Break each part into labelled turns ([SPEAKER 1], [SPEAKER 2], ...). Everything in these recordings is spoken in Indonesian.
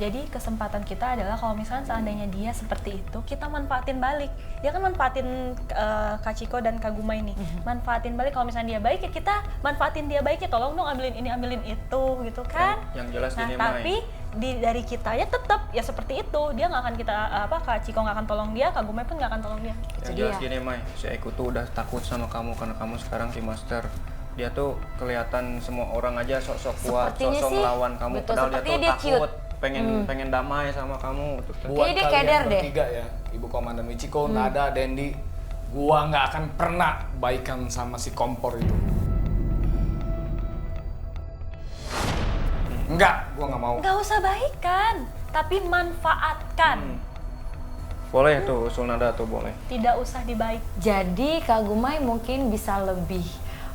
[SPEAKER 1] Jadi kesempatan kita adalah kalau misalnya seandainya dia seperti itu, kita manfaatin balik. Dia kan manfaatin Kak Ciko dan Kak Gumay nih, manfaatin balik. Kalau misalnya dia baik ya kita manfaatin dia baik ya, tolong dong ambilin ini ambilin itu gitu kan.
[SPEAKER 2] Yang jelas
[SPEAKER 1] Nah
[SPEAKER 2] gini,
[SPEAKER 1] tapi dari kita ya tetap ya seperti itu, dia nggak akan kita Kak Ciko nggak akan tolong dia, Kak Gumay pun nggak akan tolong dia.
[SPEAKER 2] Yang jelas gini Mai, si Eko tuh udah takut sama kamu karena kamu sekarang Keymaster. Dia tuh kelihatan semua orang aja sok-sok kuat, sok-sok melawan kamu.
[SPEAKER 3] Betul,
[SPEAKER 2] Padahal dia tuh
[SPEAKER 3] dia
[SPEAKER 2] takut, pengen damai sama kamu.
[SPEAKER 4] Buat
[SPEAKER 3] dia
[SPEAKER 4] kalian
[SPEAKER 3] keder deh.
[SPEAKER 4] bertiga ya, Ibu Komandan Michiko, Nada, Dendi, gua nggak akan pernah baikan sama si kompor itu. Enggak, gua nggak mau.
[SPEAKER 1] Nggak usah baikan, tapi manfaatkan.
[SPEAKER 2] Boleh tuh, usul Nada tuh boleh.
[SPEAKER 1] Tidak usah dibaik.
[SPEAKER 3] Jadi Kak Gumay mungkin bisa lebih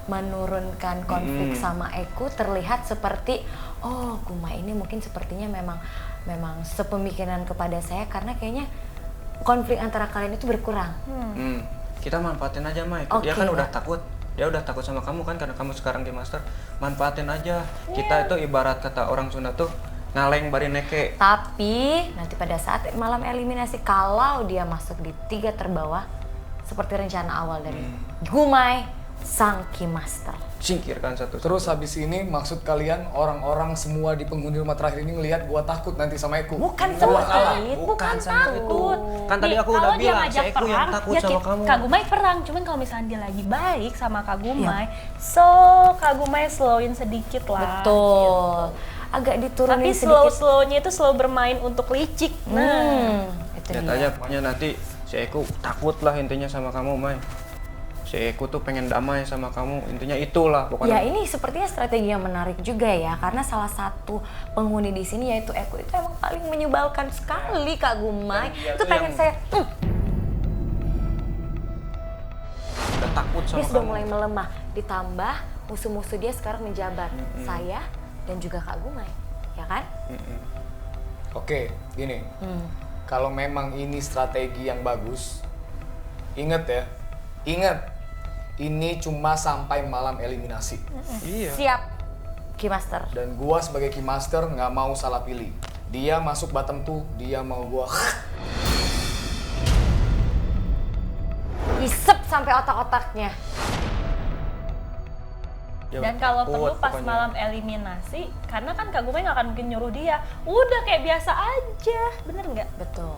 [SPEAKER 3] menurunkan konflik sama Eko, terlihat seperti oh Gumay ini mungkin sepertinya memang sepemikiran kepada saya karena kayaknya konflik antara kalian itu berkurang.
[SPEAKER 2] Kita manfaatin aja Mai. Dia kan udah takut. Dia udah takut sama kamu kan karena kamu sekarang Keymaster. Manfaatin aja. Kita itu ibarat kata orang Sunda tuh ngaleng bari neke.
[SPEAKER 3] Tapi nanti pada saat malam eliminasi kalau dia masuk di 3 terbawah seperti rencana awal dari Gumay sang Keymaster.
[SPEAKER 2] Singkirkan satu.
[SPEAKER 4] Terus habis ini maksud kalian orang-orang semua di penghuni rumah terakhir ini ngelihat gua takut nanti sama Eko?
[SPEAKER 3] Bukan
[SPEAKER 4] Gua kalah.
[SPEAKER 3] seperti itu,
[SPEAKER 1] Bukan takut.
[SPEAKER 2] Kan tadi aku udah bilang, si Eko yang takut sama kamu.
[SPEAKER 1] Kak Gumay perang, cuman kalau misalnya dia lagi baik sama Kak Gumay, so Kak Gumay slowin sedikit lah.
[SPEAKER 3] Betul. Agak diturunin
[SPEAKER 1] Tapi
[SPEAKER 3] sedikit.
[SPEAKER 1] slow-slownya itu slow bermain untuk licik.
[SPEAKER 3] Itu
[SPEAKER 2] Lihat
[SPEAKER 3] dia.
[SPEAKER 2] aja pokoknya nanti si Eko takut lah intinya sama kamu Mai. Si Eko tuh pengen damai sama kamu, intinya itulah
[SPEAKER 3] Ya
[SPEAKER 2] pokoknya.
[SPEAKER 3] ini sepertinya strategi yang menarik juga ya, karena salah satu penghuni di sini yaitu Eko itu emang paling menyebalkan sekali Kak Gumay. Itu pengen saya,
[SPEAKER 2] Udah takut sama
[SPEAKER 3] dia sudah
[SPEAKER 2] kamu.
[SPEAKER 3] mulai melemah. Ditambah musuh-musuh dia sekarang menjabat, saya dan juga Kak Gumay, ya kan?
[SPEAKER 4] Oke, gini. Kalau memang ini strategi yang bagus, inget ya, ini cuma sampai malam eliminasi.
[SPEAKER 2] Iya.
[SPEAKER 3] Siap, Keymaster.
[SPEAKER 4] Dan gua sebagai Keymaster nggak mau salah pilih. Dia masuk bottom 2, dia mau gua
[SPEAKER 3] Hisep sampai otak-otaknya.
[SPEAKER 2] Dia
[SPEAKER 1] Dan kalau
[SPEAKER 2] takut
[SPEAKER 1] perlu pas
[SPEAKER 2] pokoknya.
[SPEAKER 1] malam eliminasi, karena kan Kak Gumay nggak akan mungkin nyuruh dia, udah kayak biasa aja, bener nggak?
[SPEAKER 3] Betul.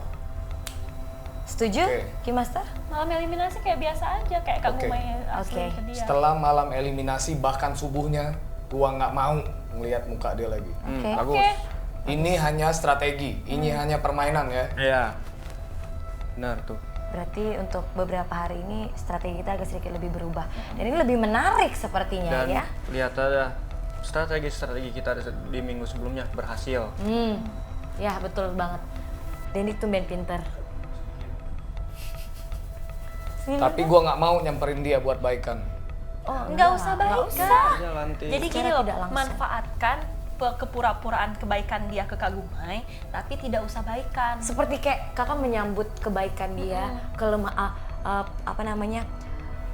[SPEAKER 3] Setuju,
[SPEAKER 4] Oke.
[SPEAKER 3] Keymaster?
[SPEAKER 1] Malam eliminasi kayak biasa aja, kayak Kak
[SPEAKER 4] Oke.
[SPEAKER 1] Gumay asli
[SPEAKER 3] Oke.
[SPEAKER 1] ke dia.
[SPEAKER 4] setelah malam eliminasi bahkan subuhnya, gua nggak mau ngelihat muka dia lagi.
[SPEAKER 3] Oke.
[SPEAKER 2] Bagus.
[SPEAKER 1] Oke.
[SPEAKER 4] Ini hanya strategi, ini hanya permainan ya.
[SPEAKER 2] Iya. Benar tuh.
[SPEAKER 3] Berarti untuk beberapa hari ini strategi kita agak sedikit lebih berubah. Dan ini lebih menarik sepertinya
[SPEAKER 2] Dan
[SPEAKER 3] ya.
[SPEAKER 2] lihat aja strategi kita di minggu sebelumnya berhasil.
[SPEAKER 3] Ya betul banget. Dendi tumben pinter.
[SPEAKER 4] Tapi gua nggak mau nyamperin dia buat baikan.
[SPEAKER 3] Oh,
[SPEAKER 1] Nggak usah
[SPEAKER 3] nggak
[SPEAKER 1] baikan.
[SPEAKER 3] usah.
[SPEAKER 2] Jalan
[SPEAKER 1] Jadi
[SPEAKER 3] Secara
[SPEAKER 1] gini loh,
[SPEAKER 3] tidak langsung.
[SPEAKER 1] manfaatkan kepura-puraan kebaikan dia ke Kak Gumay, tapi tidak usah baikan.
[SPEAKER 3] Seperti kayak kakak menyambut kebaikan dia,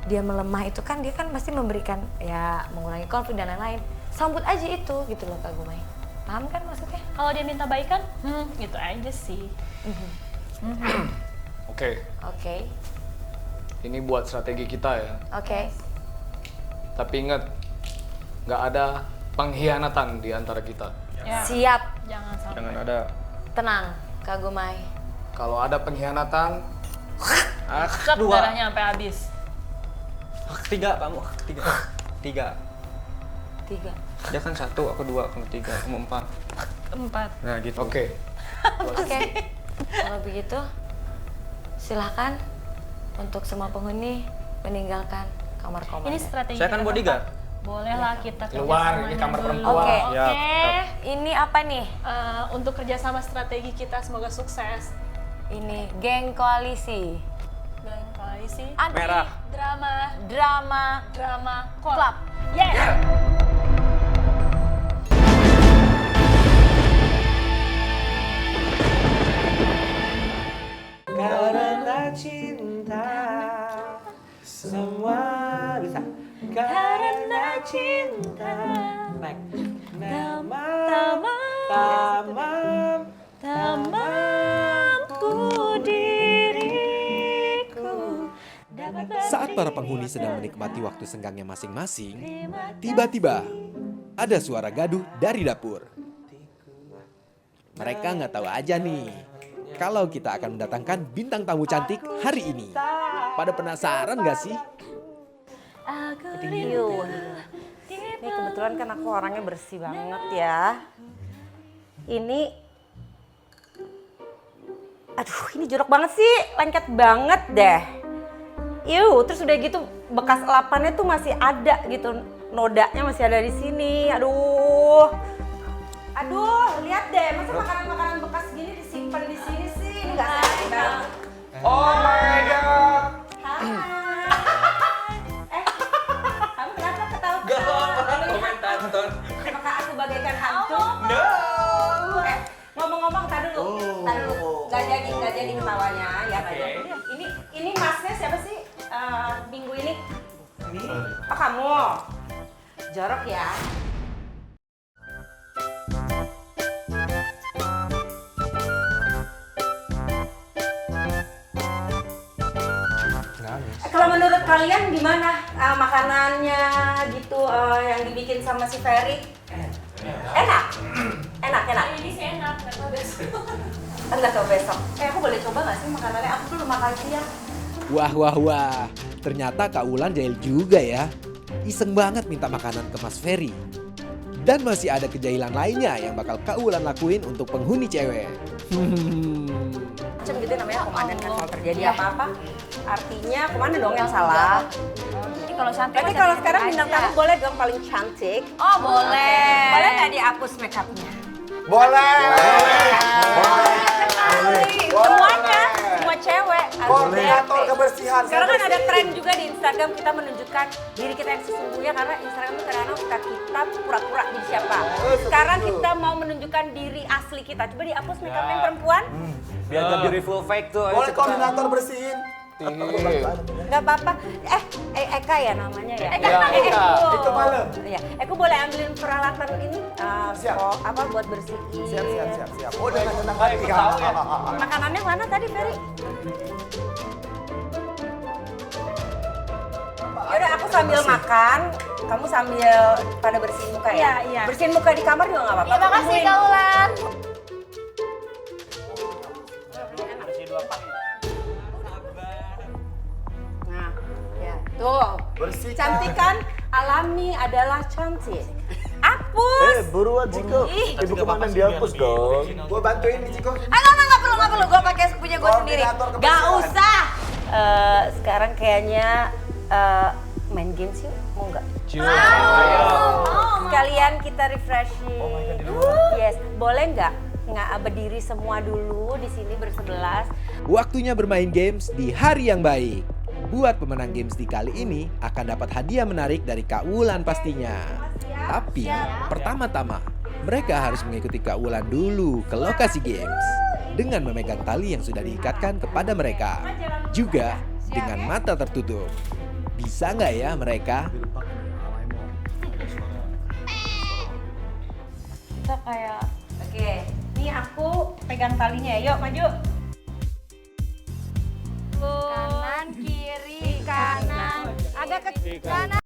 [SPEAKER 3] dia melemah itu kan dia kan pasti memberikan ya mengurangi konflik dan lain-lain. Sambut aja itu gitu loh Kak Gumay. Paham kan maksudnya?
[SPEAKER 1] Kalau dia minta baikan, gitu aja sih.
[SPEAKER 4] Oke,
[SPEAKER 3] Oke.
[SPEAKER 4] ini buat strategi kita ya.
[SPEAKER 3] Oke.
[SPEAKER 4] Tapi ingat, nggak ada pengkhianatan di antara kita.
[SPEAKER 1] Ya,
[SPEAKER 3] Siap.
[SPEAKER 1] jangan sampai.
[SPEAKER 2] Jangan ada
[SPEAKER 3] Tenang Kak Gumay.
[SPEAKER 4] Kalau ada pengkhianatan,
[SPEAKER 1] Set
[SPEAKER 2] dua.
[SPEAKER 1] darahnya sampai habis.
[SPEAKER 2] Tiga kamu, tiga.
[SPEAKER 3] 3.
[SPEAKER 2] Dia kan 1, aku 2, kamu 3, kamu 4.
[SPEAKER 1] 4.
[SPEAKER 2] Nah gitu.
[SPEAKER 4] oke.
[SPEAKER 3] Oke. Kalau begitu silahkan untuk semua penghuni meninggalkan kamar komandan.
[SPEAKER 1] Ini strategi.
[SPEAKER 2] Saya kan
[SPEAKER 1] kita
[SPEAKER 2] bodyguard.
[SPEAKER 1] keempat. Boleh lah kita
[SPEAKER 4] Keluar,
[SPEAKER 1] kerjasamanya
[SPEAKER 4] ini kamar
[SPEAKER 1] dulu.
[SPEAKER 4] perempuan.
[SPEAKER 3] Oke.
[SPEAKER 1] Oke.
[SPEAKER 2] Yap.
[SPEAKER 3] Ini apa nih?
[SPEAKER 1] Untuk kerjasama strategi kita semoga sukses.
[SPEAKER 3] Ini geng koalisi.
[SPEAKER 1] Dan koalisi.
[SPEAKER 3] Anti
[SPEAKER 2] Merah.
[SPEAKER 3] drama
[SPEAKER 1] Club.
[SPEAKER 3] Club.
[SPEAKER 1] Yes.
[SPEAKER 5] Karena cinta semua bisa. Karena cinta. Next. Tamam.
[SPEAKER 6] Saat para penghuni sedang menikmati waktu senggangnya masing-masing, tiba-tiba ada suara gaduh dari dapur. Mereka nggak tahu aja nih, kalau kita akan mendatangkan bintang tamu cantik hari ini. Pada penasaran nggak sih?
[SPEAKER 7] Yuk. Ini kebetulan kan aku orangnya bersih banget ya. Ini, aduh ini jorok banget sih, lengket banget deh. Terus udah gitu bekas elapannya tuh masih ada gitu, nodanya masih ada di sini. Aduh, lihat deh, masa makanan-makanan bekas gini disimpan di sini sih? Ini nggak sehat.
[SPEAKER 4] Oh my god.
[SPEAKER 7] Kamu kenapa ketawa?
[SPEAKER 2] Komentar nonton.
[SPEAKER 7] Apakah aku bagaikan hantu?
[SPEAKER 2] No.
[SPEAKER 7] Ngomong-ngomong, tar dulu. Gak jadi ketawanya ya.
[SPEAKER 2] Oke.
[SPEAKER 7] Ini masnya siapa sih minggu ini? Oh kamu. Jorok ya. Kalau menurut kalian gimana makanannya gitu yang dibikin sama si Ferry? Enak? Enak.
[SPEAKER 1] Ini sih enak, nggak tahu besok.
[SPEAKER 7] Enggak tahu besok. Aku boleh coba nggak sih makanannya? Aku belum makan siang.
[SPEAKER 6] Wah. Ternyata Kak Wulan jahil juga ya. Iseng banget minta makanan ke Mas Ferry. Dan masih ada kejahilan lainnya yang bakal Kak Wulan lakuin untuk penghuni cewek.
[SPEAKER 7] Macam gitu namanya komandan kan kalau terjadi apa-apa. Artinya komandan dong yang salah.
[SPEAKER 3] Jadi kalau cantik.
[SPEAKER 7] Berarti kalau sekarang bintang tamu boleh dong paling cantik.
[SPEAKER 3] Oh boleh.
[SPEAKER 7] Boleh nggak dihapus make upnya?
[SPEAKER 4] Boleh.
[SPEAKER 7] Semuanya, semua cewek.
[SPEAKER 4] Koordinator kebersihan.
[SPEAKER 7] Sekarang kan ada tren juga di Instagram kita menunjukkan diri kita yang sesungguhnya karena Instagram itu kadang-kadang suka kita pura-pura jadi siapa. Sekarang kita mau menunjukkan diri asli kita. Coba dihapus make up yang perempuan.
[SPEAKER 5] Biar gak beautiful fake tuh.
[SPEAKER 8] Boleh koordinator bersihin.
[SPEAKER 7] Nggak apa-apa. Eka ya namanya ya.
[SPEAKER 4] Eka.
[SPEAKER 8] Itu malam.
[SPEAKER 7] Iya. Eko boleh ambilin peralatan ini.
[SPEAKER 8] Siap.
[SPEAKER 7] Apa buat bersihin.
[SPEAKER 8] Siap. Oh, dengan senang hati.
[SPEAKER 7] Makanannya mana tadi, Ferry? Yaudah aku sambil makan, kamu sambil pada bersihin muka ya?
[SPEAKER 1] Iya.
[SPEAKER 7] Bersihin muka di kamar juga nggak apa-apa.
[SPEAKER 3] Terima kasih Kak Wulan.
[SPEAKER 7] Nah, ya tuh.
[SPEAKER 8] Bersih.
[SPEAKER 7] Cantik kan? Alami adalah cantik. Hapus!
[SPEAKER 8] Buruan Ciko. Ibu komandan dihapus dong. Gua bantuin nih Ciko.
[SPEAKER 7] Nggak perlu. Gue pakai punya gue sendiri.
[SPEAKER 8] Koordinator
[SPEAKER 7] Gak
[SPEAKER 8] kebersihan.
[SPEAKER 7] usah. Sekarang kayaknya main games yuk, mau nggak? Sekalian kita refreshing. Yes, boleh nggak berdiri semua dulu di sini bersebelas?
[SPEAKER 6] Waktunya bermain games di hari yang baik. Buat pemenang games di kali ini akan dapat hadiah menarik dari Kak Wulan pastinya. Tapi pertama-tama mereka harus mengikuti Kak Wulan dulu ke lokasi games dengan memegang tali yang sudah diikatkan kepada mereka. Juga dengan mata tertutup. Bisa nggak ya mereka?
[SPEAKER 1] Kita kayak
[SPEAKER 7] Oke, ini aku pegang talinya. Yuk maju.
[SPEAKER 3] Kanan, kiri, kanan. Agak ke kanan.